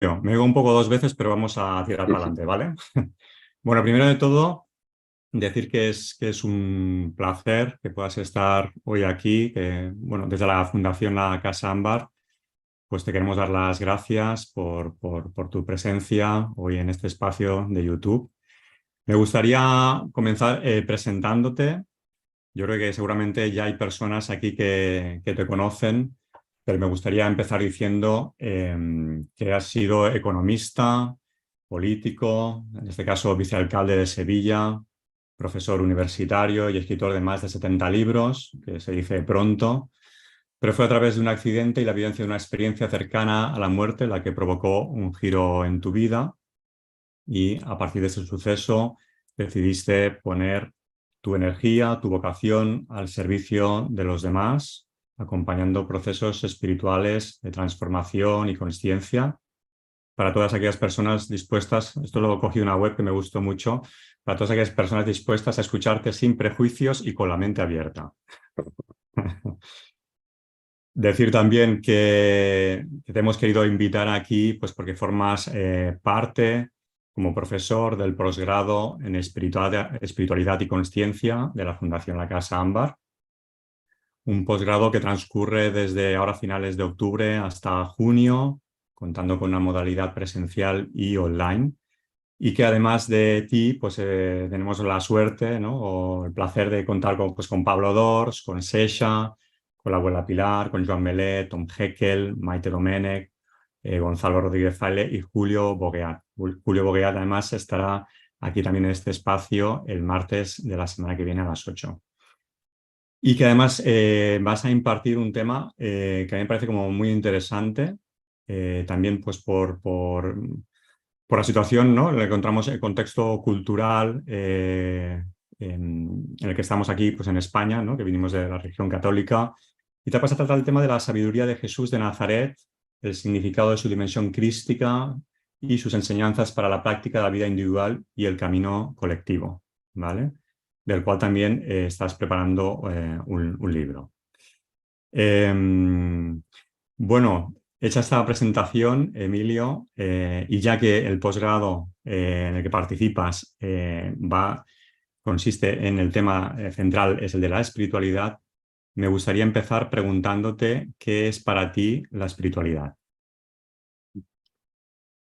Me oigo un poco dos veces, pero vamos a tirar para adelante, ¿vale? Bueno, primero de todo, decir que es un placer que puedas estar hoy aquí, que, bueno, desde la Fundación La Casa Ámbar, pues te queremos dar las gracias por tu presencia hoy en este espacio de YouTube. Me gustaría comenzar presentándote. Yo creo que seguramente ya hay personas aquí que te conocen, pero me gustaría empezar diciendo que has sido economista, político, en este caso vicealcalde de Sevilla, profesor universitario y escritor de más de 70 libros, que se dice pronto, pero fue a través de un accidente y la vivencia de una experiencia cercana a la muerte la que provocó un giro en tu vida y a partir de ese suceso decidiste poner tu energía, tu vocación al servicio de los demás, acompañando procesos espirituales de transformación y consciencia para todas aquellas personas dispuestas, esto lo cogí de una web que me gustó mucho, para todas aquellas personas dispuestas a escucharte sin prejuicios y con la mente abierta. Decir también que te hemos querido invitar aquí pues porque formas parte como profesor del posgrado en espiritualidad y consciencia de la Fundación La Casa Ámbar, un posgrado que transcurre desde ahora finales de octubre hasta junio, contando con una modalidad presencial y online, y que además de ti pues tenemos la suerte, ¿no? O el placer de contar con Pablo Dors, con Sesha, con la abuela Pilar, con Joan Melé, Tom Heckel, Maite Domenech, Gonzalo Rodríguez Fale y Julio Bogueat. Julio Bogueat además estará aquí también en este espacio el martes de la semana que viene a las 8. Y que además vas a impartir un tema que a mí me parece como muy interesante, también pues por la situación, ¿no? Le encontramos el contexto cultural en el que estamos aquí, pues en España, ¿no? Que vinimos de la religión católica. Y te vas a tratar el tema de la sabiduría de Jesús de Nazaret, el significado de su dimensión crística y sus enseñanzas para la práctica de la vida individual y el camino colectivo, ¿vale? Del cual también estás preparando un libro. Bueno, hecha esta presentación, Emilio, y ya que el posgrado en el que participas consiste en el tema central, es el de la espiritualidad, me gustaría empezar preguntándote qué es para ti la espiritualidad.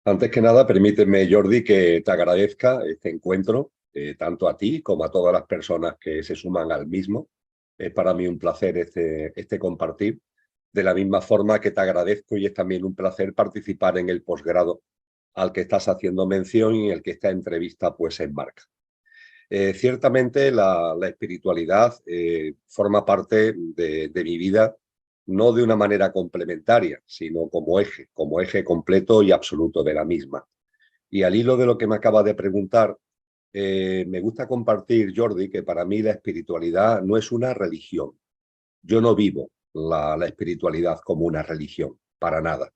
Antes que nada, permíteme, Jordi, que te agradezca este encuentro, tanto a ti como a todas las personas que se suman al mismo. Es para mí un placer este compartir, de la misma forma que te agradezco y es también un placer participar en el posgrado al que estás haciendo mención y en el que esta entrevista pues se enmarca. Ciertamente la espiritualidad forma parte de mi vida, no de una manera complementaria, sino como eje completo y absoluto de la misma. Y al hilo de lo que me acaba de preguntar, me gusta compartir, Jordi, que para mí la espiritualidad no es una religión. Yo no vivo la espiritualidad como una religión, para nada.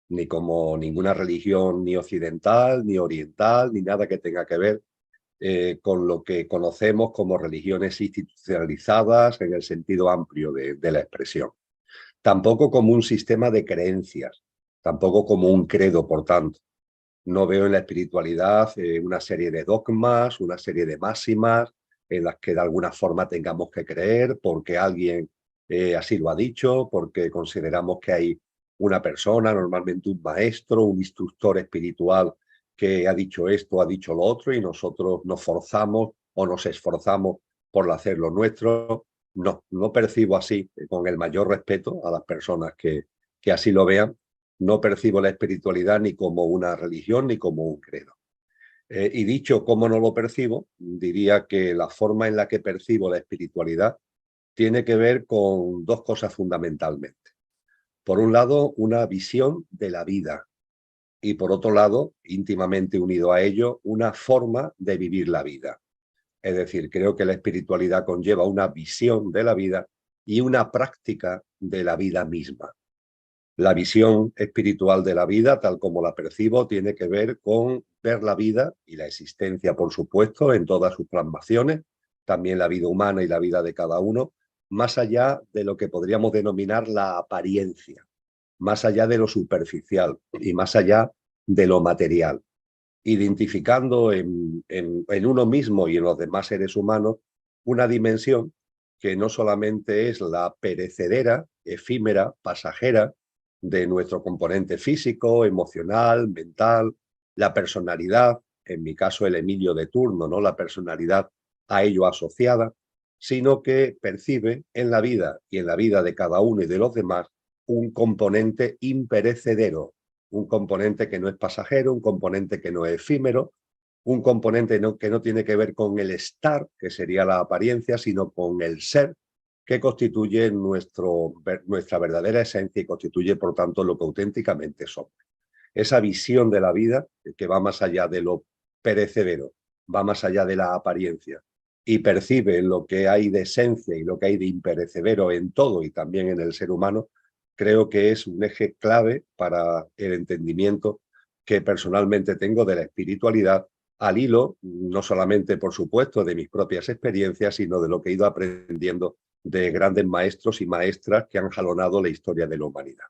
Ni como ninguna religión ni occidental, ni oriental, ni nada que tenga que ver con lo que conocemos como religiones institucionalizadas en el sentido amplio de la expresión. Tampoco como un sistema de creencias, tampoco como un credo, por tanto. No veo en la espiritualidad una serie de dogmas, una serie de máximas en las que de alguna forma tengamos que creer porque alguien así lo ha dicho, porque consideramos que hay una persona, normalmente un maestro, un instructor espiritual que ha dicho esto, ha dicho lo otro y nosotros nos forzamos o nos esforzamos por hacer lo nuestro. No, no percibo así, con el mayor respeto a las personas que así lo vean, no percibo la espiritualidad ni como una religión ni como un credo. Y dicho cómo no lo percibo, diría que la forma en la que percibo la espiritualidad tiene que ver con dos cosas fundamentalmente. Por un lado, una visión de la vida y por otro lado, íntimamente unido a ello, una forma de vivir la vida. Es decir, creo que la espiritualidad conlleva una visión de la vida y una práctica de la vida misma. La visión espiritual de la vida, tal como la percibo, tiene que ver con ver la vida y la existencia, por supuesto, en todas sus plasmaciones, también la vida humana y la vida de cada uno, más allá de lo que podríamos denominar la apariencia, más allá de lo superficial y más allá de lo material, identificando en uno mismo y en los demás seres humanos una dimensión que no solamente es la perecedera, efímera, pasajera de nuestro componente físico, emocional, mental, la personalidad, en mi caso el Emilio de turno, ¿no? La personalidad a ello asociada, sino que percibe en la vida y en la vida de cada uno y de los demás un componente imperecedero, un componente que no es pasajero, un componente que no es efímero, un componente que no tiene que ver con el estar, que sería la apariencia, sino con el ser, que constituye nuestra verdadera esencia y constituye, por tanto, lo que auténticamente somos. Esa visión de la vida que va más allá de lo perecedero, va más allá de la apariencia y percibe lo que hay de esencia y lo que hay de imperecedero en todo y también en el ser humano, creo que es un eje clave para el entendimiento que personalmente tengo de la espiritualidad, al hilo, no solamente, por supuesto, de mis propias experiencias, sino de lo que he ido aprendiendo de grandes maestros y maestras que han jalonado la historia de la humanidad.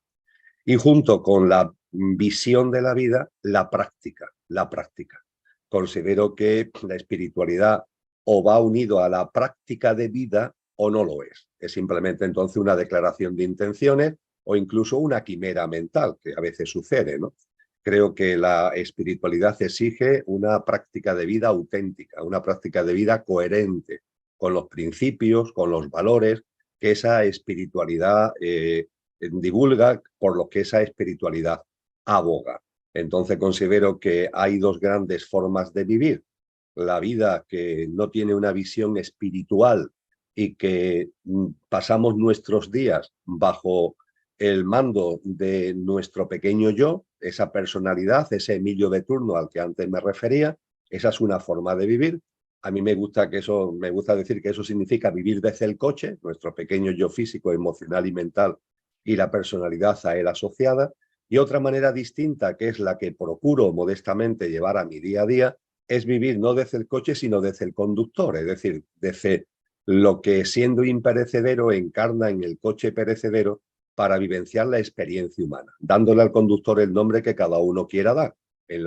Y junto con la visión de la vida, la práctica, la práctica. Considero que la espiritualidad o va unido a la práctica de vida o no lo es. Es simplemente entonces una declaración de intenciones o incluso una quimera mental, que a veces sucede, ¿no? Creo que la espiritualidad exige una práctica de vida auténtica, una práctica de vida coherente con los principios, con los valores que esa espiritualidad divulga, por lo que esa espiritualidad aboga. Entonces considero que hay dos grandes formas de vivir. La vida que no tiene una visión espiritual y que pasamos nuestros días bajo el mando de nuestro pequeño yo, esa personalidad, ese Emilio de turno al que antes me refería, esa es una forma de vivir. A mí me gusta decir que eso significa vivir desde el coche, nuestro pequeño yo físico, emocional y mental, y la personalidad a él asociada. Y otra manera distinta, que es la que procuro modestamente llevar a mi día a día, es vivir no desde el coche, sino desde el conductor, es decir, desde lo que siendo imperecedero encarna en el coche perecedero para vivenciar la experiencia humana, dándole al conductor el nombre que cada uno quiera dar. En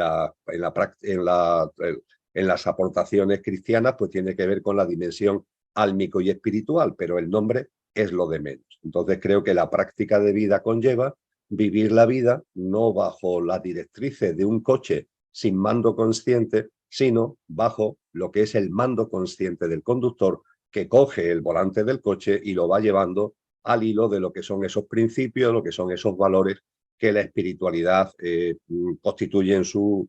las aportaciones cristianas, pues tiene que ver con la dimensión álmico y espiritual, pero el nombre es lo de menos. Entonces creo que la práctica de vida conlleva vivir la vida no bajo las directrices de un coche sin mando consciente, sino bajo lo que es el mando consciente del conductor que coge el volante del coche y lo va llevando al hilo de lo que son esos principios, lo que son esos valores que la espiritualidad constituye en su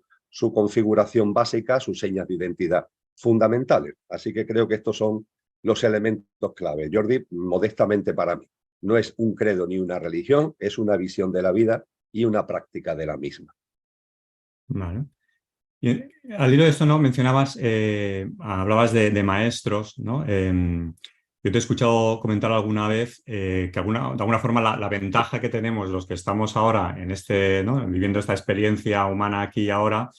configuración básica, sus señas de identidad fundamentales. Así que creo que estos son los elementos clave. Jordi, modestamente para mí, no es un credo ni una religión, es una visión de la vida y una práctica de la misma. Vale. Y al hilo de esto, ¿no? Mencionabas, hablabas de maestros, ¿no? Yo te he escuchado comentar alguna vez que de alguna forma la ventaja que tenemos los que estamos ahora en ¿no? Viviendo esta experiencia humana aquí y ahora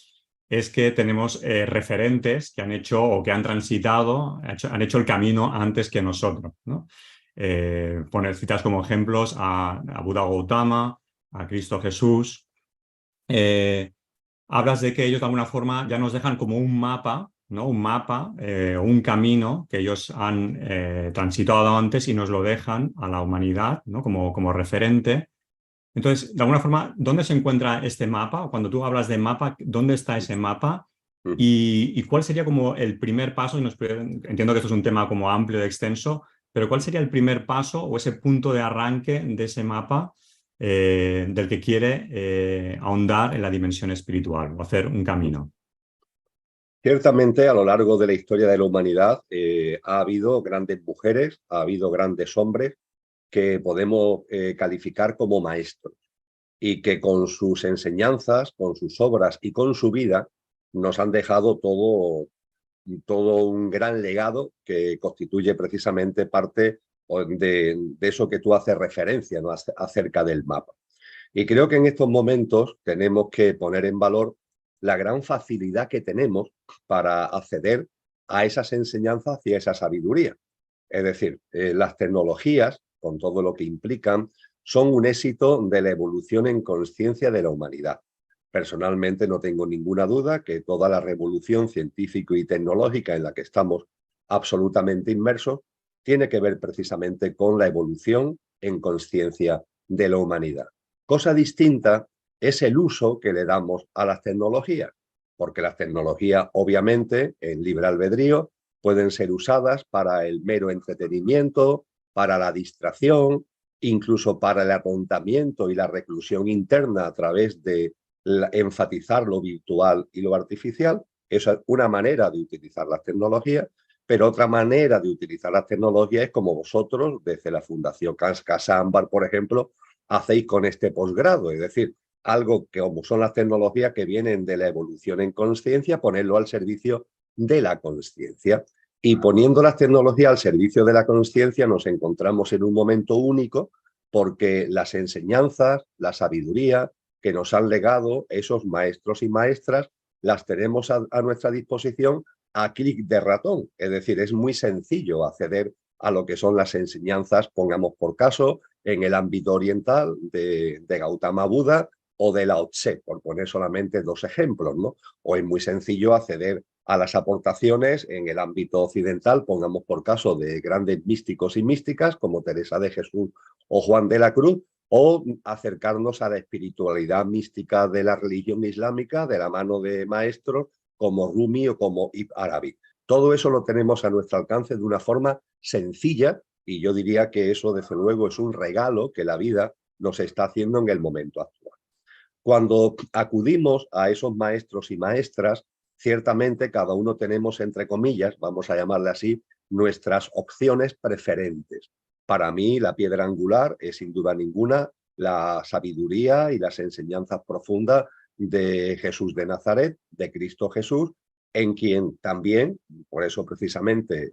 es que tenemos referentes que han hecho o que han transitado, han hecho el camino antes que nosotros, ¿no? Poner citas como ejemplos a Buda Gautama, a Cristo Jesús. Hablas de que ellos de alguna forma ya nos dejan como un mapa, ¿no? Un mapa, un camino que ellos han transitado antes y nos lo dejan a la humanidad, ¿no? Como referente. Entonces, de alguna forma, ¿dónde se encuentra este mapa? Cuando tú hablas de mapa, ¿dónde está ese mapa? ¿Y cuál sería como el primer paso? Entiendo que esto es un tema como amplio y extenso, pero ¿cuál sería el primer paso o ese punto de arranque de ese mapa del que quiere ahondar en la dimensión espiritual o hacer un camino? Ciertamente, a lo largo de la historia de la humanidad ha habido grandes mujeres, ha habido grandes hombres que podemos calificar como maestros y que con sus enseñanzas, con sus obras y con su vida nos han dejado todo un gran legado que constituye precisamente parte de eso que tú haces referencia, ¿no? Acerca del mapa. Y creo que en estos momentos tenemos que poner en valor la gran facilidad que tenemos para acceder a esas enseñanzas y a esa sabiduría. Es decir, las tecnologías, con todo lo que implican, son un éxito de la evolución en conciencia de la humanidad. Personalmente no tengo ninguna duda que toda la revolución científica y tecnológica en la que estamos absolutamente inmersos tiene que ver precisamente con la evolución en conciencia de la humanidad. Cosa distinta es el uso que le damos a las tecnologías, porque las tecnologías, obviamente, en libre albedrío, pueden ser usadas para el mero entretenimiento, para la distracción, incluso para el atontamiento y la reclusión interna a través de enfatizar lo virtual y lo artificial. Esa es una manera de utilizar las tecnologías, pero otra manera de utilizar las tecnologías es como vosotros, desde la Fundación Casa Ámbar, por ejemplo, hacéis con este posgrado, es decir, algo que como son las tecnologías que vienen de la evolución en conciencia, ponerlo al servicio de la conciencia. Y poniendo las tecnologías al servicio de la conciencia nos encontramos en un momento único porque las enseñanzas, la sabiduría que nos han legado esos maestros y maestras las tenemos a nuestra disposición a clic de ratón. Es decir, es muy sencillo acceder a lo que son las enseñanzas, pongamos por caso, en el ámbito oriental de Gautama Buda o de Lao Tse, por poner solamente dos ejemplos, ¿no? O es muy sencillo acceder a las aportaciones en el ámbito occidental, pongamos por caso de grandes místicos y místicas como Teresa de Jesús o Juan de la Cruz, o acercarnos a la espiritualidad mística de la religión islámica de la mano de maestros como Rumi o como Ibn Arabi. Todo eso lo tenemos a nuestro alcance de una forma sencilla y yo diría que eso desde luego es un regalo que la vida nos está haciendo en el momento actual. Cuando acudimos a esos maestros y maestras, ciertamente cada uno tenemos, entre comillas, vamos a llamarle así, nuestras opciones preferentes. Para mí, la piedra angular es sin duda ninguna la sabiduría y las enseñanzas profundas de Jesús de Nazaret, de Cristo Jesús, en quien también, por eso precisamente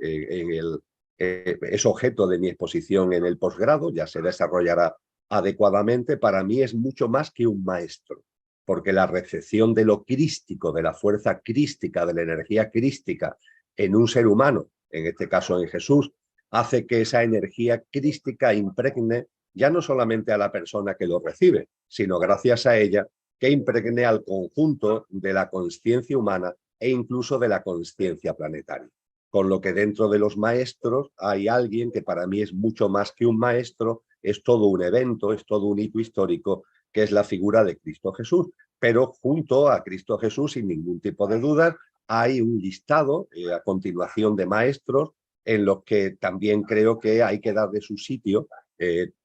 es objeto de mi exposición en el posgrado, ya se desarrollará adecuadamente, para mí es mucho más que un maestro, porque la recepción de lo crístico, de la fuerza crística, de la energía crística en un ser humano, en este caso en Jesús, hace que esa energía crística impregne ya no solamente a la persona que lo recibe, sino gracias a ella que impregne al conjunto de la conciencia humana e incluso de la conciencia planetaria. Con lo que dentro de los maestros hay alguien que para mí es mucho más que un maestro, es todo un evento, es todo un hito histórico, que es la figura de Cristo Jesús. Pero junto a Cristo Jesús, sin ningún tipo de dudas, hay un listado a continuación de maestros en los que también creo que hay que darle su sitio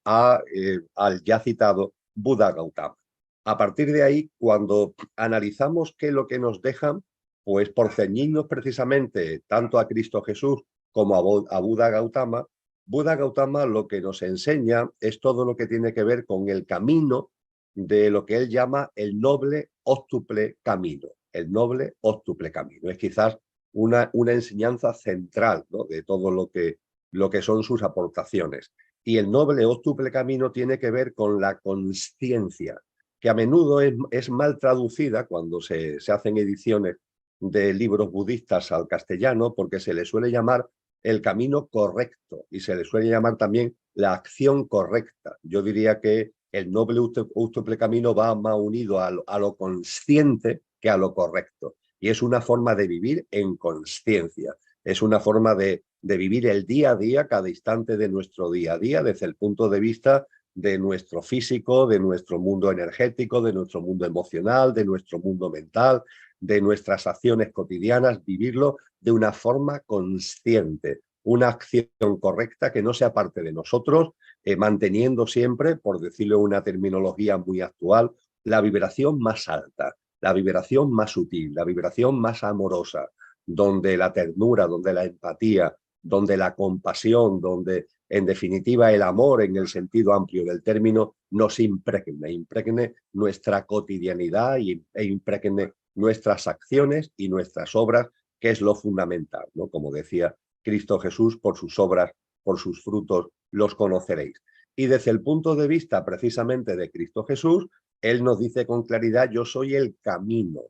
al ya citado Buda Gautama. A partir de ahí, cuando analizamos qué es lo que nos dejan, pues por ceñirnos precisamente tanto a Cristo Jesús como a Buda Gautama lo que nos enseña es todo lo que tiene que ver con el camino de lo que él llama el noble óctuple camino. El noble óctuple camino. Es quizás una enseñanza central, ¿no?, de todo lo que son sus aportaciones. Y el noble óctuple camino tiene que ver con la consciencia, que a menudo es mal traducida cuando se hacen ediciones de libros budistas al castellano, porque se le suele llamar el camino correcto y se le suele llamar también la acción correcta. Yo diría que el noble óctuple camino va más unido a lo consciente que a lo correcto. Y es una forma de vivir en consciencia. Es una forma de vivir el día a día, cada instante de nuestro día a día, desde el punto de vista de nuestro físico, de nuestro mundo energético, de nuestro mundo emocional, de nuestro mundo mental, de nuestras acciones cotidianas, vivirlo de una forma consciente, una acción correcta que no sea parte de nosotros, manteniendo siempre, por decirlo en una terminología muy actual, la vibración más alta, la vibración más sutil, la vibración más amorosa, donde la ternura, donde la empatía, donde la compasión, donde en definitiva el amor en el sentido amplio del término nos impregne nuestra cotidianidad e impregne nuestras acciones y nuestras obras, que es lo fundamental, ¿no? Como decía Cristo Jesús, por sus obras, por sus frutos los conoceréis. Y desde el punto de vista precisamente de Cristo Jesús, él nos dice con claridad: yo soy el camino.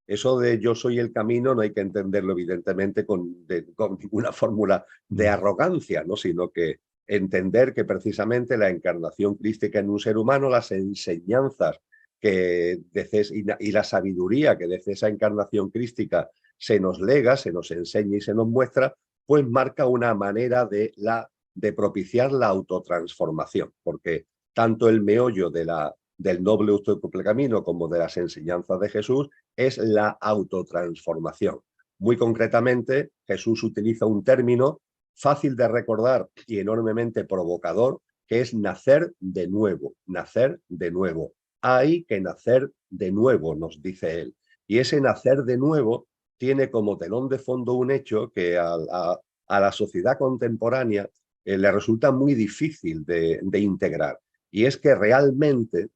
Eso de yo soy el camino no hay que entenderlo evidentemente con ninguna fórmula de arrogancia, ¿no?, sino que entender que precisamente la encarnación crística en un ser humano, las enseñanzas y la sabiduría que desde esa encarnación crística se nos lega, se nos enseña y se nos muestra, pues marca una manera de propiciar la autotransformación, porque tanto el meollo del noble Camino como de las enseñanzas de Jesús es la autotransformación. Muy concretamente, Jesús utiliza un término fácil de recordar y enormemente provocador, que es nacer de nuevo, nacer de nuevo. Hay que nacer de nuevo, nos dice él. Y ese nacer de nuevo tiene como telón de fondo un hecho que a la sociedad contemporánea le resulta muy difícil de integrar. Y es que realmente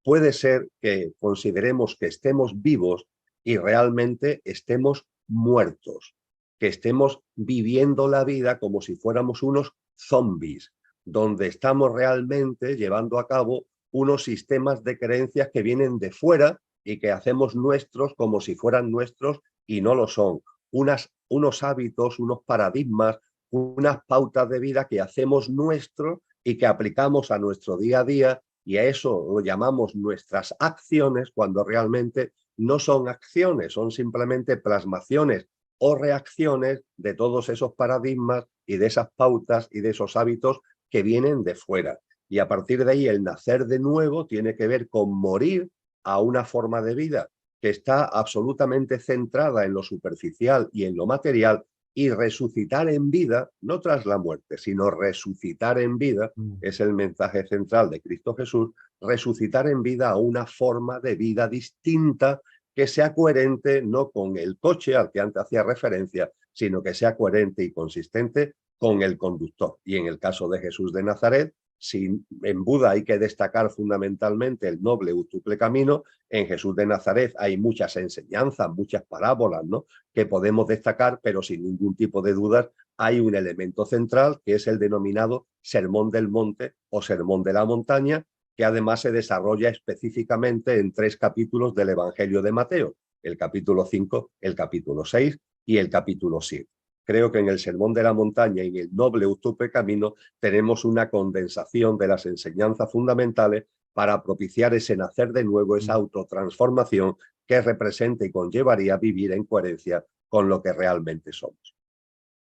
puede ser que consideremos que estemos vivos y realmente estemos muertos, que estemos viviendo la vida como si fuéramos unos zombies, donde estamos realmente llevando a cabo unos sistemas de creencias que vienen de fuera y que hacemos nuestros como si fueran nuestros y no lo son. Unos hábitos, unos paradigmas, unas pautas de vida que hacemos nuestros y que aplicamos a nuestro día a día, y a eso lo llamamos nuestras acciones, cuando realmente no son acciones, son simplemente plasmaciones o reacciones de todos esos paradigmas y de esas pautas y de esos hábitos que vienen de fuera. Y a partir de ahí el nacer de nuevo tiene que ver con morir a una forma de vida que está absolutamente centrada en lo superficial y en lo material, y resucitar en vida, no tras la muerte, sino resucitar en vida, es el mensaje central de Cristo Jesús, resucitar en vida a una forma de vida distinta que sea coherente no con el coche al que antes hacía referencia, sino que sea coherente y consistente con el conductor. Y en el caso de Jesús de Nazaret, si en Buda hay que destacar fundamentalmente el noble útuple camino, en Jesús de Nazaret hay muchas enseñanzas, muchas parábolas, ¿no?, que podemos destacar, pero sin ningún tipo de dudas hay un elemento central que es el denominado Sermón del Monte o Sermón de la Montaña, que además se desarrolla específicamente en 3 capítulos del Evangelio de Mateo, el capítulo 5, el capítulo 6 y el capítulo 7. Creo que en el Sermón de la Montaña y en el noble útuple camino tenemos una condensación de las enseñanzas fundamentales para propiciar ese nacer de nuevo, esa autotransformación que representa y conllevaría vivir en coherencia con lo que realmente somos.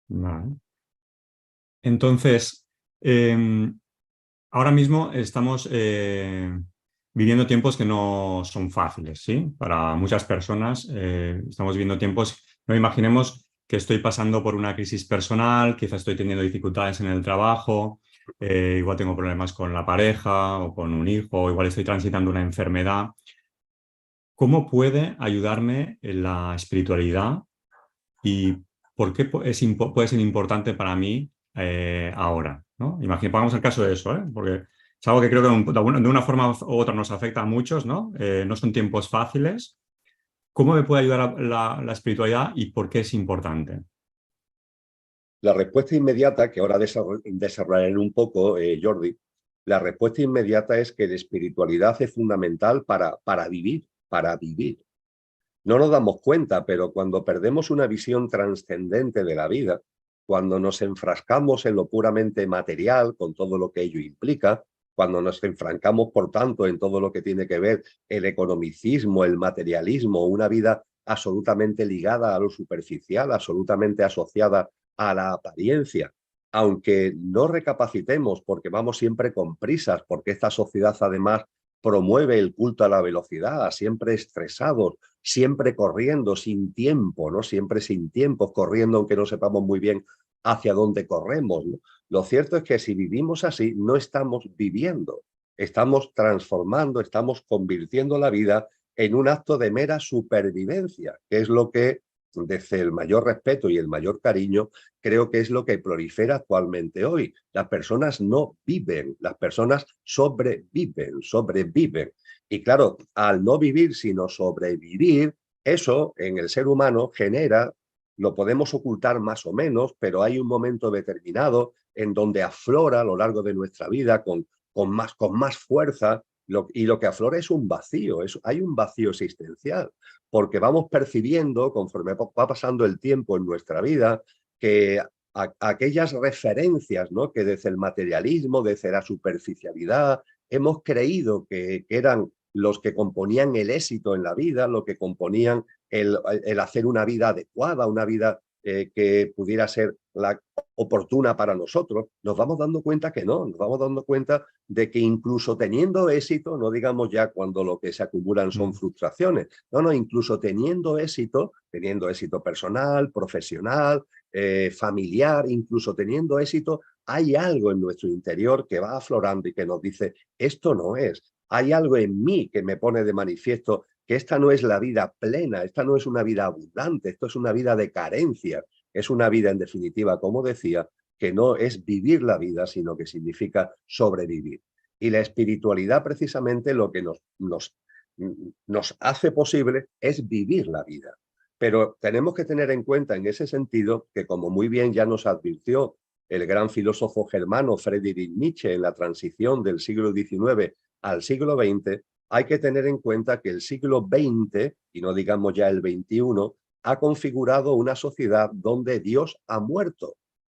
Vale. Entonces, ahora mismo estamos viviendo tiempos que no son fáciles, ¿sí? Para muchas personas estamos viviendo tiempos, no imaginemos que estoy pasando por una crisis personal, quizás estoy teniendo dificultades en el trabajo, igual tengo problemas con la pareja o con un hijo, igual estoy transitando una enfermedad. ¿Cómo puede ayudarme en la espiritualidad y por qué puede ser importante para mí ahora, ¿no? Pongamos el caso de eso, ¿eh? Porque es algo que creo que de una forma u otra nos afecta a muchos, ¿no? No son tiempos fáciles. ¿Cómo me puede ayudar la espiritualidad y por qué es importante? La respuesta inmediata, que ahora desarrollaré un poco, Jordi, la respuesta inmediata es que la espiritualidad es fundamental para vivir, para vivir. No nos damos cuenta, pero cuando perdemos una visión trascendente de la vida, cuando nos enfrascamos en lo puramente material, con todo lo que ello implica, cuando nos enfrancamos, por tanto, en todo lo que tiene que ver el economicismo, el materialismo, una vida absolutamente ligada a lo superficial, absolutamente asociada a la apariencia, aunque no recapacitemos porque vamos siempre con prisas, porque esta sociedad además promueve el culto a la velocidad, siempre estresados, siempre corriendo, sin tiempo, ¿no? Siempre sin tiempo, corriendo aunque no sepamos muy bien hacia dónde corremos, ¿no? Lo cierto es que si vivimos así, no estamos viviendo, estamos transformando, estamos convirtiendo la vida en un acto de mera supervivencia, que es lo que, desde el mayor respeto y el mayor cariño, creo que es lo que prolifera actualmente hoy. Las personas no viven, las personas sobreviven. Y claro, al no vivir, sino sobrevivir, eso en el ser humano genera, lo podemos ocultar más o menos, pero hay un momento determinado en donde aflora a lo largo de nuestra vida con más fuerza, y lo que aflora es un vacío, hay un vacío existencial, porque vamos percibiendo, conforme va pasando el tiempo en nuestra vida, que aquellas referencias, ¿no?, que desde el materialismo, desde la superficialidad, hemos creído que eran los que componían el éxito en la vida, lo que componían el hacer una vida adecuada, una vida que pudiera ser la oportuna para nosotros, nos vamos dando cuenta que no, nos vamos dando cuenta de que incluso teniendo éxito, no digamos ya cuando lo que se acumulan son frustraciones, no, incluso teniendo éxito personal, profesional, familiar, incluso teniendo éxito, hay algo en nuestro interior que va aflorando y que nos dice, esto no es. Hay algo en mí que me pone de manifiesto que esta no es la vida plena, esta no es una vida abundante, esto es una vida de carencia, es una vida en definitiva, como decía, que no es vivir la vida, sino que significa sobrevivir. Y la espiritualidad precisamente lo que nos hace posible es vivir la vida. Pero tenemos que tener en cuenta en ese sentido que, como muy bien ya nos advirtió el gran filósofo germano Friedrich Nietzsche en la transición del siglo XIX al siglo XX, hay que tener en cuenta que el siglo XX, y no digamos ya el XXI, ha configurado una sociedad donde Dios ha muerto,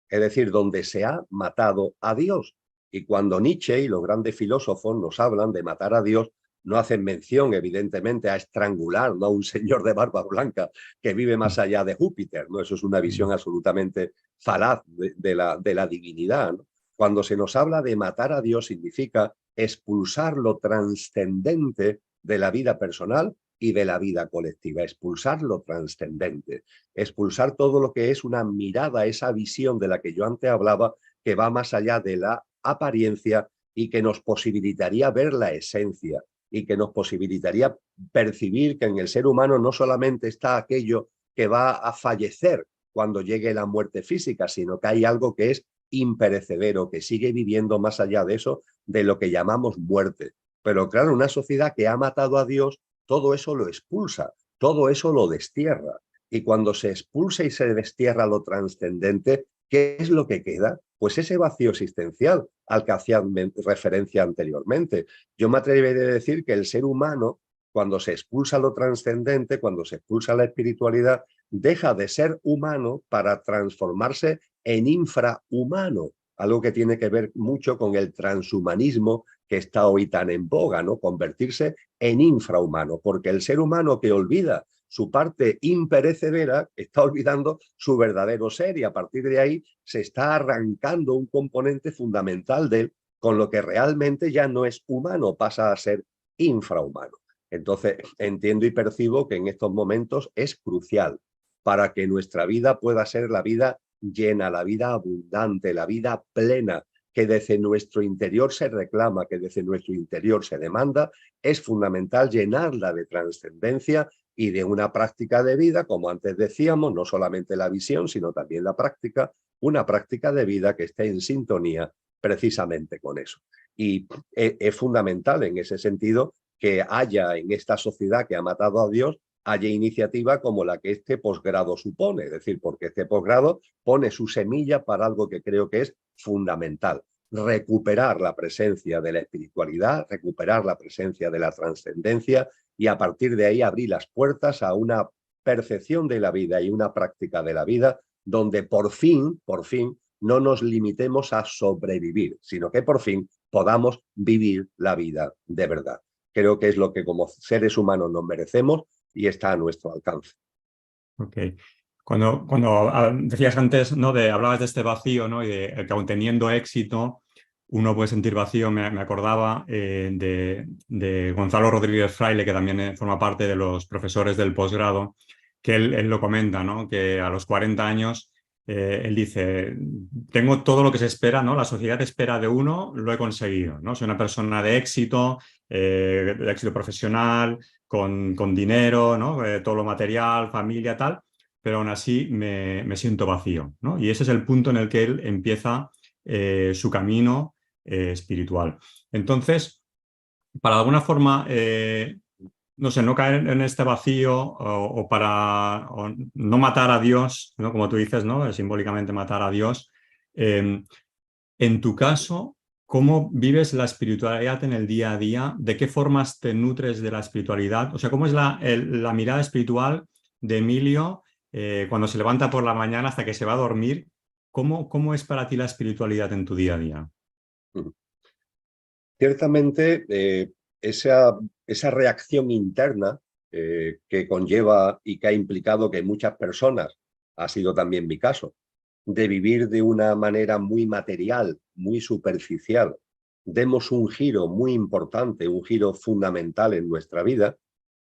es decir, donde se ha matado a Dios. Y cuando Nietzsche y los grandes filósofos nos hablan de matar a Dios, no hacen mención, evidentemente, a estrangular, no a un señor de barba blanca que vive más allá de Júpiter, ¿no? Eso es una visión absolutamente falaz de la divinidad, ¿no? Cuando se nos habla de matar a Dios significa expulsar lo trascendente de la vida personal y de la vida colectiva, expulsar lo trascendente, expulsar todo lo que es una mirada, esa visión de la que yo antes hablaba, que va más allá de la apariencia y que nos posibilitaría ver la esencia y que nos posibilitaría percibir que en el ser humano no solamente está aquello que va a fallecer cuando llegue la muerte física, sino que hay algo que es imperecedero, que sigue viviendo más allá de eso, de lo que llamamos muerte. Pero claro, una sociedad que ha matado a Dios, todo eso lo expulsa, todo eso lo destierra. Y cuando se expulsa y se destierra lo trascendente, ¿qué es lo que queda? Pues ese vacío existencial al que hacía referencia anteriormente. Yo me atrevería a decir que el ser humano, cuando se expulsa lo trascendente, cuando se expulsa la espiritualidad, deja de ser humano para transformarse en infrahumano, algo que tiene que ver mucho con el transhumanismo que está hoy tan en boga, ¿no? Convertirse en infrahumano, porque el ser humano que olvida su parte imperecedera está olvidando su verdadero ser y a partir de ahí se está arrancando un componente fundamental de él, con lo que realmente ya no es humano, pasa a ser infrahumano. Entonces entiendo y percibo que en estos momentos es crucial para que nuestra vida pueda ser la vida llena, la vida abundante, la vida plena, que desde nuestro interior se reclama, que desde nuestro interior se demanda, es fundamental llenarla de trascendencia y de una práctica de vida, como antes decíamos, no solamente la visión, sino también la práctica, una práctica de vida que esté en sintonía precisamente con eso. Y es fundamental en ese sentido que haya en esta sociedad que ha matado a Dios, haya iniciativa como la que este posgrado supone, es decir, porque este posgrado pone su semilla para algo que creo que es fundamental, recuperar la presencia de la espiritualidad, recuperar la presencia de la trascendencia y a partir de ahí abrir las puertas a una percepción de la vida y una práctica de la vida donde por fin, no nos limitemos a sobrevivir, sino que por fin podamos vivir la vida de verdad. Creo que es lo que como seres humanos nos merecemos y está a nuestro alcance. Ok. Cuando decías antes, ¿no? Hablabas de este vacío, ¿no? Y de que aun teniendo éxito, uno puede sentir vacío. Me acordaba de Gonzalo Rodríguez Fraile, que también forma parte de los profesores del posgrado, que él lo comenta, ¿no? Que a los 40 años él dice, tengo todo lo que se espera, ¿no? La sociedad espera de uno, lo he conseguido, ¿no? Soy una persona de éxito profesional, con dinero, ¿no? Todo lo material, familia, tal, pero aún así me siento vacío, ¿no? Y ese es el punto en el que él empieza su camino espiritual. Entonces, para de alguna forma, no sé, no caer en este vacío o para no matar a Dios, ¿no? Como tú dices, ¿no? Simbólicamente matar a Dios. En tu caso, ¿cómo vives la espiritualidad en el día a día? ¿De qué formas te nutres de la espiritualidad? O sea, ¿cómo es la mirada espiritual de Emilio cuando se levanta por la mañana hasta que se va a dormir? ¿Cómo es para ti la espiritualidad en tu día a día? Ciertamente, esa reacción interna que conlleva y que ha implicado que muchas personas, ha sido también mi caso, de vivir de una manera muy material, muy superficial, demos un giro muy importante, un giro fundamental en nuestra vida,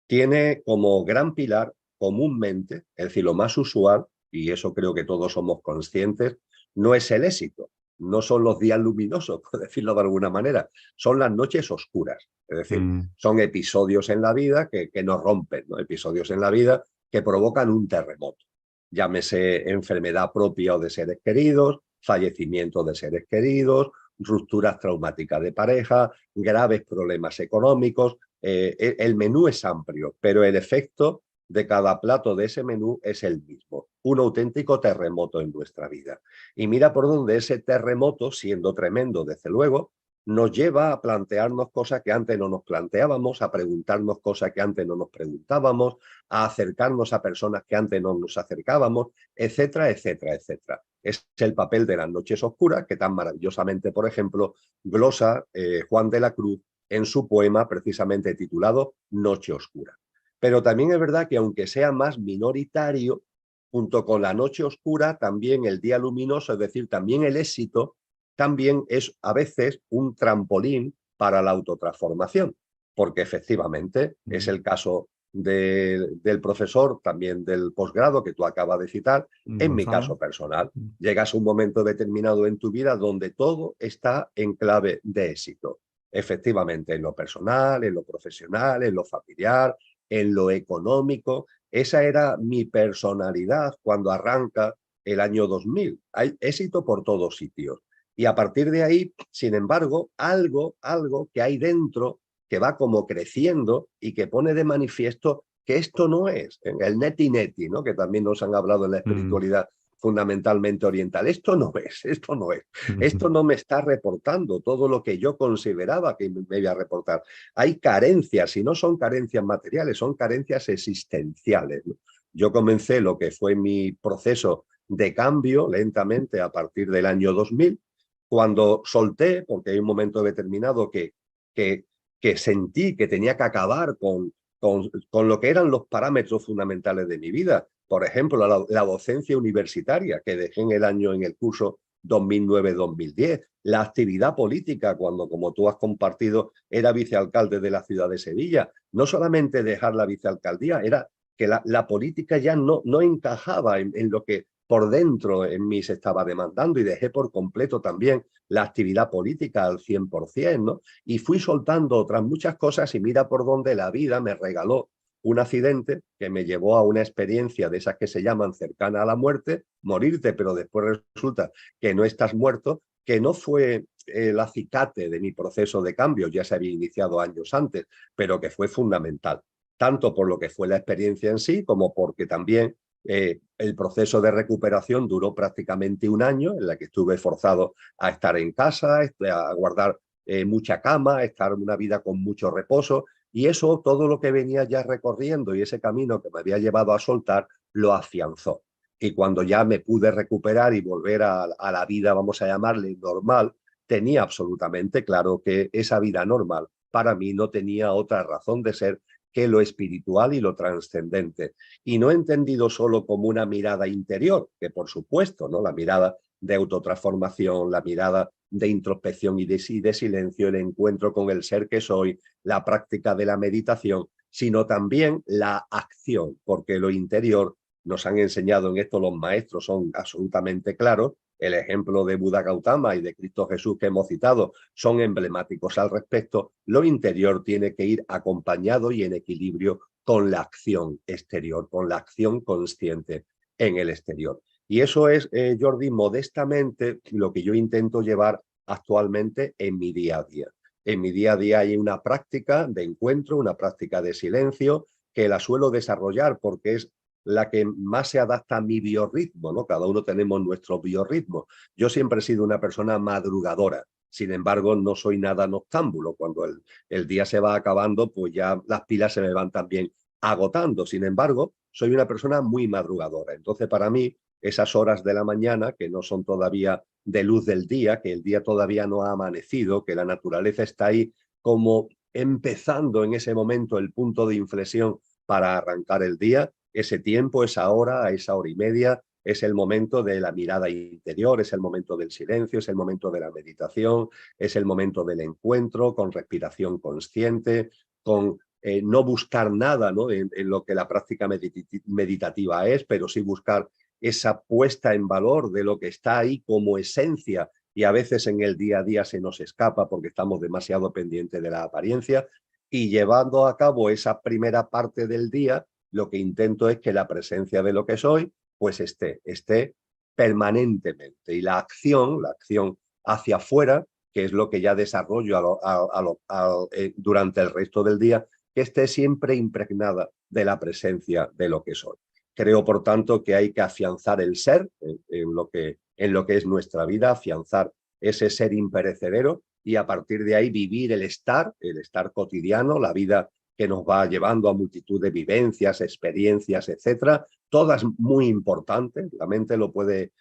tiene como gran pilar comúnmente, es decir, lo más usual, y eso creo que todos somos conscientes, no es el éxito, no son los días luminosos, por decirlo de alguna manera, son las noches oscuras. Es decir, Mm, son episodios en la vida que nos rompen, ¿no? Episodios en la vida que provocan un terremoto. Llámese enfermedad propia o de seres queridos, fallecimiento de seres queridos, rupturas traumáticas de pareja, graves problemas económicos. El menú es amplio, pero el efecto de cada plato de ese menú es el mismo, un auténtico terremoto en nuestra vida. Y mira por dónde ese terremoto, siendo tremendo desde luego, nos lleva a plantearnos cosas que antes no nos planteábamos, a preguntarnos cosas que antes no nos preguntábamos, a acercarnos a personas que antes no nos acercábamos, etcétera, etcétera, etcétera. Es el papel de las noches oscuras que tan maravillosamente, por ejemplo, glosa Juan de la Cruz en su poema precisamente titulado Noche Oscura. Pero también es verdad que aunque sea más minoritario, junto con la noche oscura, también el día luminoso, es decir, también el éxito, también es a veces un trampolín para la autotransformación, porque efectivamente es mm, el caso del profesor, también del posgrado que tú acabas de citar, en mi caso Gonzalo. personal. Mm, Llegas a un momento determinado en tu vida donde todo está en clave de éxito. Efectivamente, en lo personal, en lo profesional, en lo familiar, en lo económico. Esa era mi personalidad cuando arranca el año 2000. Hay éxito por todos sitios. Y a partir de ahí, sin embargo, algo que hay dentro que va como creciendo y que pone de manifiesto que esto no es el neti neti, ¿no? Que también nos han hablado en la mm, espiritualidad fundamentalmente oriental. Esto no es, esto no es. mm, Esto no me está reportando todo lo que yo consideraba que me iba a reportar. Hay carencias, y no son carencias materiales, son carencias existenciales, ¿no? Yo comencé lo que fue mi proceso de cambio lentamente a partir del año 2000, cuando solté, porque hay un momento determinado que, que sentí que tenía que acabar con lo que eran los parámetros fundamentales de mi vida. Por ejemplo, la docencia universitaria que dejé en el curso 2009-2010, la actividad política cuando, como tú has compartido, era vicealcalde de la ciudad de Sevilla. No solamente dejar la vicealcaldía, era que la política ya no encajaba en lo que por dentro en mí se estaba demandando y dejé por completo también la actividad política al 100%, ¿no? Y fui soltando otras muchas cosas y mira por dónde la vida me regaló un accidente que me llevó a una experiencia de esas que se llaman cercana a la muerte, morirte, pero después resulta que no estás muerto, que no fue el acicate de mi proceso de cambio, ya se había iniciado años antes, pero que fue fundamental, tanto por lo que fue la experiencia en sí, como porque también el proceso de recuperación duró prácticamente un año, en la que estuve forzado a estar en casa, a guardar mucha cama, a estar en una vida con mucho reposo, y eso, todo lo que venía ya recorriendo y ese camino que me había llevado a soltar, lo afianzó. Y cuando ya me pude recuperar y volver a la vida, vamos a llamarle normal, tenía absolutamente claro que esa vida normal para mí no tenía otra razón de ser que lo espiritual y lo trascendente. Y no entendido solo como una mirada interior, que por supuesto, ¿no? La mirada de autotransformación, la mirada de introspección y de silencio, el encuentro con el ser que soy, la práctica de la meditación, sino también la acción, porque lo interior nos han enseñado en esto los maestros, son absolutamente claros. El ejemplo de Buda Gautama y de Cristo Jesús que hemos citado son emblemáticos al respecto. Lo interior tiene que ir acompañado y en equilibrio con la acción exterior, con la acción consciente en el exterior. Y eso es, Jordi, modestamente lo que yo intento llevar actualmente en mi día a día. En mi día a día hay una práctica de encuentro, una práctica de silencio, que la suelo desarrollar porque es la que más se adapta a mi biorritmo, ¿no? Cada uno tenemos nuestro biorritmo. Yo siempre he sido una persona madrugadora, sin embargo, no soy nada noctámbulo. Cuando el día se va acabando, pues ya las pilas se me van también agotando. Sin embargo, soy una persona muy madrugadora. Entonces, para mí, esas horas de la mañana, que no son todavía de luz del día, que el día todavía no ha amanecido, que la naturaleza está ahí como empezando en ese momento el punto de inflexión para arrancar el día. Ese tiempo, esa hora y media, es el momento de la mirada interior, es el momento del silencio, es el momento de la meditación, es el momento del encuentro con respiración consciente, con no buscar nada, ¿no?, en lo que la práctica meditativa es, pero sí buscar esa puesta en valor de lo que está ahí como esencia, y a veces en el día a día se nos escapa porque estamos demasiado pendientes de la apariencia. Y llevando a cabo esa primera parte del día, lo que intento es que la presencia de lo que soy pues esté permanentemente. Y la acción hacia afuera, que es lo que ya desarrollo durante el resto del día, que esté siempre impregnada de la presencia de lo que soy. Creo, por tanto, que hay que afianzar el ser en lo que es nuestra vida, afianzar ese ser imperecedero, y a partir de ahí vivir el estar cotidiano, la vida que nos va llevando a multitud de vivencias, experiencias, etcétera, todas muy importantes. La mente lo puede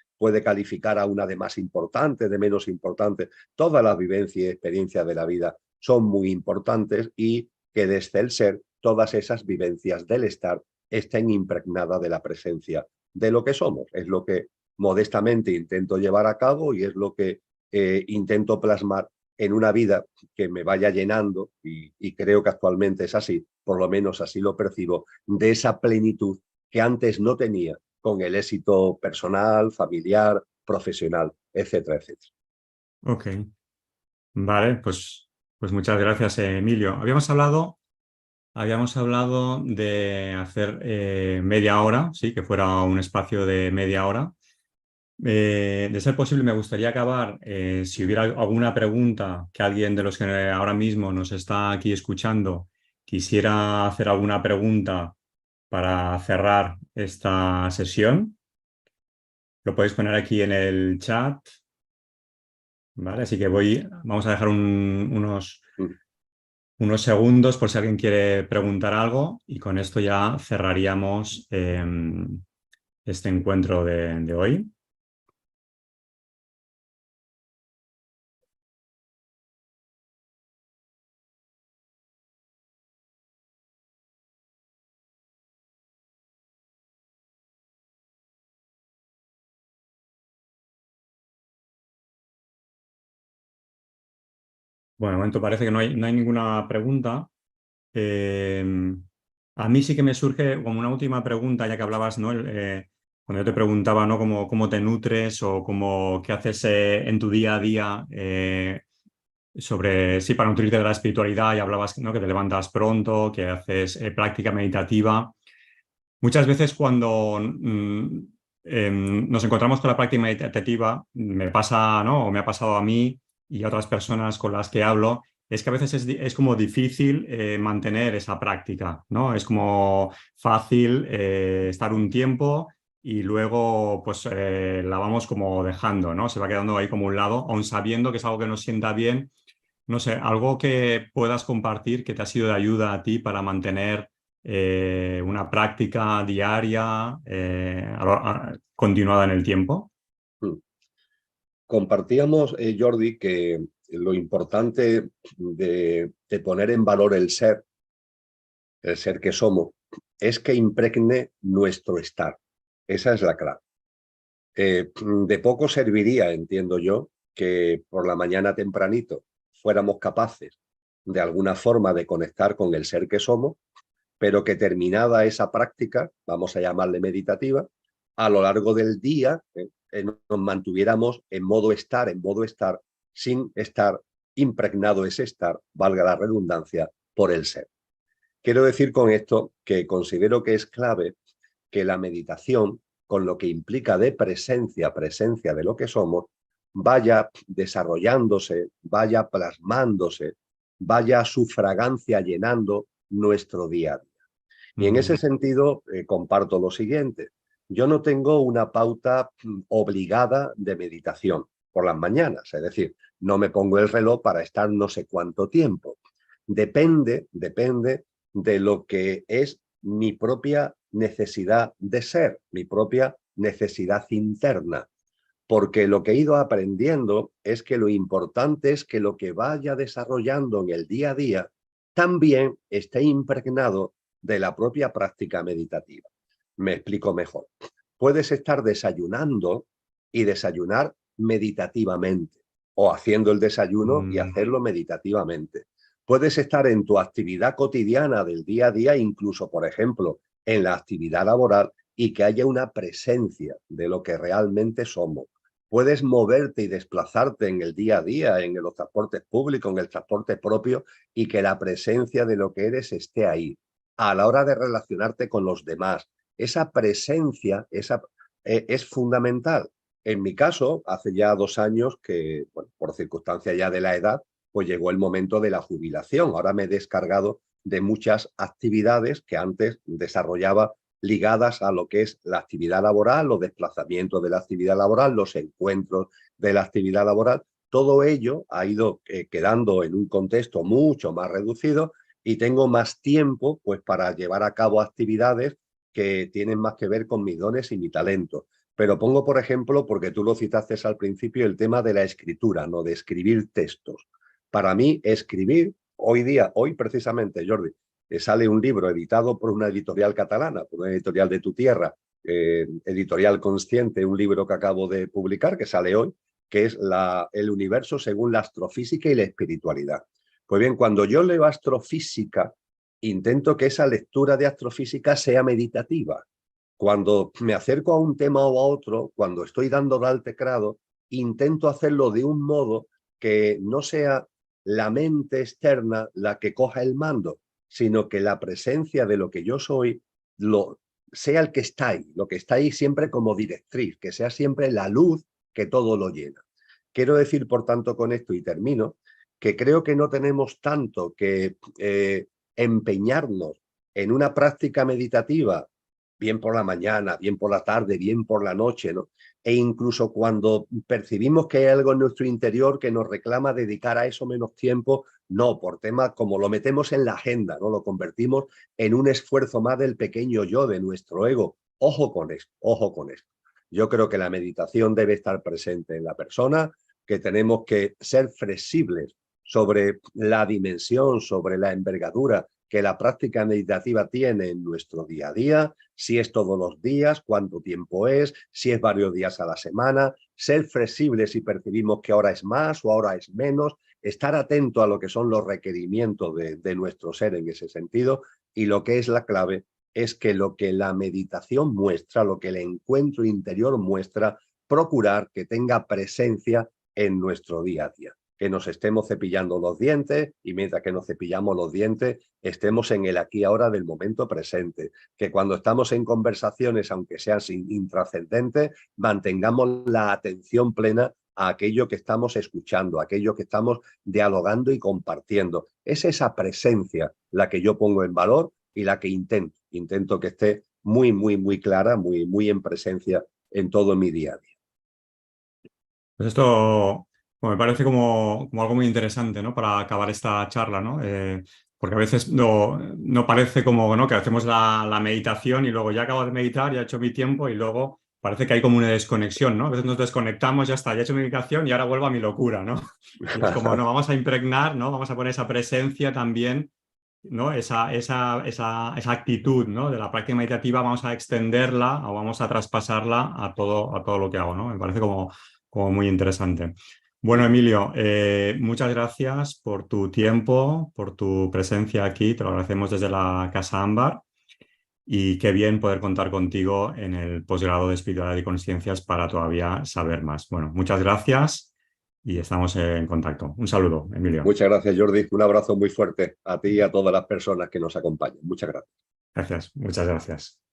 calificar a una de más importante, de menos importante. Todas las vivencias y experiencias de la vida son muy importantes, y que desde el ser todas esas vivencias del estar estén impregnadas de la presencia de lo que somos. Es lo que modestamente intento llevar a cabo, y es lo que intento plasmar en una vida que me vaya llenando, y creo que actualmente es así, por lo menos así lo percibo, de esa plenitud que antes no tenía con el éxito personal, familiar, profesional, etcétera, etcétera. Ok, vale, pues muchas gracias, Emilio. Habíamos hablado de hacer media hora, sí, que fuera un espacio de media hora. De ser posible, me gustaría acabar, si hubiera alguna pregunta que alguien de los que ahora mismo nos está aquí escuchando quisiera hacer alguna pregunta para cerrar esta sesión, lo podéis poner aquí en el chat, ¿vale? Así que vamos a dejar unos segundos por si alguien quiere preguntar algo, y con esto ya cerraríamos este encuentro de hoy. Bueno, de momento parece que no hay ninguna pregunta. Eh, a mí sí que me surge como una última pregunta, ya que hablabas, ¿no? Cuando yo te preguntaba, ¿no?, cómo te nutres o qué haces en tu día a día sí, para nutrirte de la espiritualidad, y hablabas, ¿no?, que te levantas pronto, que haces práctica meditativa. Muchas veces cuando nos encontramos con la práctica meditativa, me pasa, ¿no?, o me ha pasado a mí y a otras personas con las que hablo, es que a veces es como difícil mantener esa práctica, ¿no? Es como fácil estar un tiempo y luego pues la vamos como dejando, ¿no? Se va quedando ahí como un lado, aun sabiendo que es algo que nos sienta bien. No sé, algo que puedas compartir que te ha sido de ayuda a ti para mantener una práctica diaria continuada en el tiempo. Compartíamos, Jordi, que lo importante de poner en valor el ser que somos, es que impregne nuestro estar. Esa es la clave. De poco serviría, entiendo yo, que por la mañana tempranito fuéramos capaces de alguna forma de conectar con el ser que somos, pero que terminada esa práctica, vamos a llamarle meditativa, a lo largo del día nos mantuviéramos en modo estar, sin estar impregnado ese estar, valga la redundancia, por el ser. Quiero decir con esto que considero que es clave que la meditación, con lo que implica de presencia de lo que somos, vaya desarrollándose, vaya plasmándose, vaya su fragancia llenando nuestro día a día. Y en ese sentido, comparto lo siguiente. Yo no tengo una pauta obligada de meditación por las mañanas, es decir, no me pongo el reloj para estar no sé cuánto tiempo. Depende de lo que es mi propia necesidad de ser, mi propia necesidad interna. Porque lo que he ido aprendiendo es que lo importante es que lo que vaya desarrollando en el día a día también esté impregnado de la propia práctica meditativa. Me explico mejor. Puedes estar desayunando y desayunar meditativamente, o haciendo el desayuno y hacerlo meditativamente. Puedes estar en tu actividad cotidiana del día a día, incluso, por ejemplo, en la actividad laboral, y que haya una presencia de lo que realmente somos. Puedes moverte y desplazarte en el día a día, en los transportes públicos, en el transporte propio, y que la presencia de lo que eres esté ahí. A la hora de relacionarte con los demás, esa presencia es fundamental. En mi caso, hace ya 2 años que, bueno, por circunstancia ya de la edad, pues llegó el momento de la jubilación. Ahora me he descargado de muchas actividades que antes desarrollaba ligadas a lo que es la actividad laboral, los desplazamientos de la actividad laboral, los encuentros de la actividad laboral. Todo ello ha ido quedando en un contexto mucho más reducido y tengo más tiempo pues, para llevar a cabo actividades que tienen más que ver con mis dones y mi talento. Pero pongo, por ejemplo, porque tú lo citaste al principio, el tema de la escritura, ¿no? De escribir textos. Para mí, escribir, hoy precisamente, Jordi, sale un libro editado por una editorial catalana, por una editorial de tu tierra, Editorial Consciente, un libro que acabo de publicar, que sale hoy, que es el universo según la astrofísica y la espiritualidad. Pues bien, cuando yo leo astrofísica, intento que esa lectura de astrofísica sea meditativa. Cuando me acerco a un tema o a otro, cuando estoy dando al teclado, intento hacerlo de un modo que no sea la mente externa la que coja el mando, sino que la presencia de lo que yo soy sea el que está ahí, lo que está ahí siempre como directriz, que sea siempre la luz que todo lo llena. Quiero decir, por tanto, con esto, y termino, que creo que no tenemos tanto que empeñarnos en una práctica meditativa, bien por la mañana, bien por la tarde, bien por la noche, ¿no? E incluso cuando percibimos que hay algo en nuestro interior que nos reclama dedicar a eso menos tiempo, no, por temas como lo metemos en la agenda, ¿no? Lo convertimos en un esfuerzo más del pequeño yo, de nuestro ego. Ojo con esto, ojo con esto. Yo creo que la meditación debe estar presente en la persona, que tenemos que ser flexibles sobre la dimensión, sobre la envergadura que la práctica meditativa tiene en nuestro día a día, si es todos los días, cuánto tiempo es, si es varios días a la semana, ser flexibles si percibimos que ahora es más o ahora es menos, estar atento a lo que son los requerimientos de nuestro ser en ese sentido, y lo que es la clave es que lo que la meditación muestra, lo que el encuentro interior muestra, procurar que tenga presencia en nuestro día a día. Que nos estemos cepillando los dientes y mientras que nos cepillamos los dientes estemos en el aquí y ahora del momento presente. Que cuando estamos en conversaciones, aunque sean intrascendentes, mantengamos la atención plena a aquello que estamos escuchando, a aquello que estamos dialogando y compartiendo. Es esa presencia la que yo pongo en valor y la que intento que esté muy, muy, muy clara, muy, muy en presencia en todo mi día a día. Pues esto me parece como algo muy interesante, ¿no? Para acabar esta charla, ¿no? Porque a veces no parece como, ¿no? Que hacemos la meditación y luego ya acabo de meditar, ya he hecho mi tiempo y luego parece que hay como una desconexión, ¿no? A veces nos desconectamos, ya está, ya he hecho mi meditación y ahora vuelvo a mi locura, ¿no? Y es como, no, vamos a impregnar, ¿no? Vamos a poner esa presencia también, ¿no? Esa actitud, ¿no? De la práctica meditativa, vamos a extenderla o vamos a traspasarla a todo lo que hago, ¿no? Me parece como muy interesante. Bueno, Emilio, muchas gracias por tu tiempo, por tu presencia aquí. Te lo agradecemos desde la Casa Ámbar y qué bien poder contar contigo en el posgrado de Espiritualidad y Consciencias para todavía saber más. Bueno, muchas gracias y estamos en contacto. Un saludo, Emilio. Muchas gracias, Jordi. Un abrazo muy fuerte a ti y a todas las personas que nos acompañan. Muchas gracias. Gracias, muchas gracias.